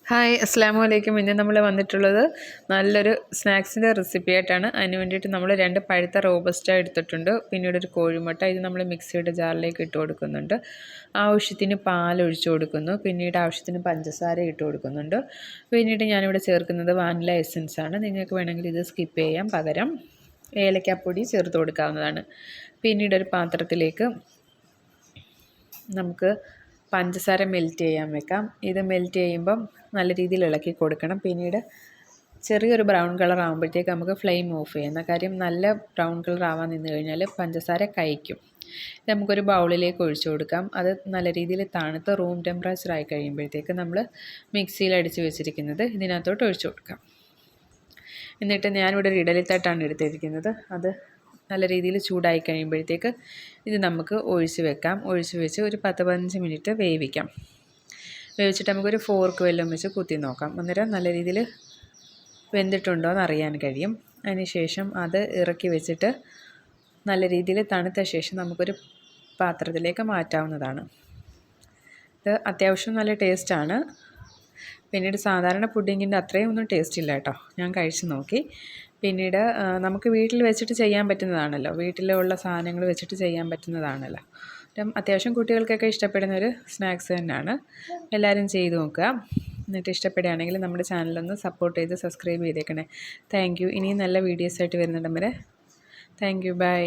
Hi അസ്സാം വലൈക്കും. ഇന്ന് നമ്മൾ വന്നിട്ടുള്ളത് നല്ലൊരു സ്നാക്സിൻ്റെ റെസിപ്പി ആയിട്ടാണ്. അതിന് വേണ്ടിയിട്ട് നമ്മൾ 2 പഴുത്ത റോബസ്റ്റ എടുത്തിട്ടുണ്ട്. പിന്നീട് ഒരു കോഴിമുട്ട, ഇത് നമ്മൾ മിക്സിയുടെ ജാറിലേക്ക് ഇട്ട് കൊടുക്കുന്നുണ്ട്. ആവശ്യത്തിന് പാൽ ഒഴിച്ചു കൊടുക്കുന്നു. പിന്നീട് ആവശ്യത്തിന് പഞ്ചസാര ഇട്ട് കൊടുക്കുന്നുണ്ട്. പിന്നീട് ഞാനിവിടെ ചേർക്കുന്നത് വാനില എസൻസ് ആണ്. നിങ്ങൾക്ക് വേണമെങ്കിൽ ഇത് സ്കിപ്പ് ചെയ്യാം. പകരം ഏലക്കാപ്പൊടി ചേർത്ത് കൊടുക്കാവുന്നതാണ്. പിന്നീട് ഒരു പാത്രത്തിലേക്ക് നമുക്ക് പഞ്ചസാര മെൽറ്റ് ചെയ്യാൻ വെക്കാം. ഇത് മെൽറ്റ് ചെയ്യുമ്പം നല്ല രീതിയിൽ ഇളക്കി കൊടുക്കണം. പിന്നീട് ചെറിയൊരു ബ്രൗൺ കളർ ആകുമ്പോഴത്തേക്ക് നമുക്ക് ഫ്ലെയിം ഓഫ് ചെയ്യാം. കാര്യം നല്ല ബ്രൗൺ കളർ ആവാൻ നിന്ന് കഴിഞ്ഞാൽ പഞ്ചസാര കഴിക്കും. നമുക്കൊരു ബൗളിലേക്ക് ഒഴിച്ചു കൊടുക്കാം. അത് നല്ല രീതിയിൽ തണുത്ത് റൂം ടെമ്പറേച്ചർ ആയി കഴിയുമ്പോഴത്തേക്ക് നമ്മൾ മിക്സിയിൽ അടിച്ച് വെച്ചിരിക്കുന്നത് ഇതിനകത്തോട്ട് ഒഴിച്ചു കൊടുക്കാം. എന്നിട്ട് ഞാനിവിടെ ഒരു ഇഡലിത്തട്ടാണ് എടുത്തിരിക്കുന്നത്. അത് നല്ല രീതിയിൽ ചൂടായി കഴിയുമ്പോഴത്തേക്ക് ഇത് നമുക്ക് ഒഴിച്ച് വെക്കാം. ഒഴിച്ച് വെച്ച് ഒരു 10-15 മിനിറ്റ് വേവിക്കാം. വേവിച്ചിട്ട് നമുക്കൊരു ഫോർക്ക് വല്ലതും വെച്ച് കുത്തി നോക്കാം. അന്നേരം നല്ല രീതിയിൽ വെന്തിട്ടുണ്ടോ എന്ന് അറിയാൻ കഴിയും. അതിന് ശേഷം അത് ഇറക്കി വെച്ചിട്ട് നല്ല രീതിയിൽ തണുത്ത ശേഷം നമുക്കൊരു പാത്രത്തിലേക്ക് മാറ്റാവുന്നതാണ്. ഇത് അത്യാവശ്യം നല്ല ടേസ്റ്റാണ്. പിന്നീട് സാധാരണ പുഡിങ്ങിൻ്റെ അത്രയും ഒന്നും ടേസ്റ്റ് ഇല്ല കേട്ടോ. ഞാൻ കഴിച്ച് നോക്കി. പിന്നീട് നമുക്ക് വീട്ടിൽ വെച്ചിട്ട് ചെയ്യാൻ പറ്റുന്നതാണല്ലോ, വീട്ടിലുള്ള സാധനങ്ങൾ വെച്ചിട്ട് ചെയ്യാൻ പറ്റുന്നതാണല്ലോ. അത്യാവശ്യം കുട്ടികൾക്കൊക്കെ ഇഷ്ടപ്പെടുന്ന ഒരു സ്നാക്സ് തന്നെയാണ്. എല്ലാവരും ചെയ്ത് നോക്കുക. എന്നിട്ട് ഇഷ്ടപ്പെടുകയാണെങ്കിൽ നമ്മുടെ ചാനലൊന്ന് സപ്പോർട്ട് ചെയ്ത് സബ്സ്ക്രൈബ് ചെയ്തേക്കണേ. Thank you. ഇനിയും നല്ല വീഡിയോസായിട്ട് വരുന്നുണ്ടെങ്കിൽ താങ്ക് യു. ബൈ.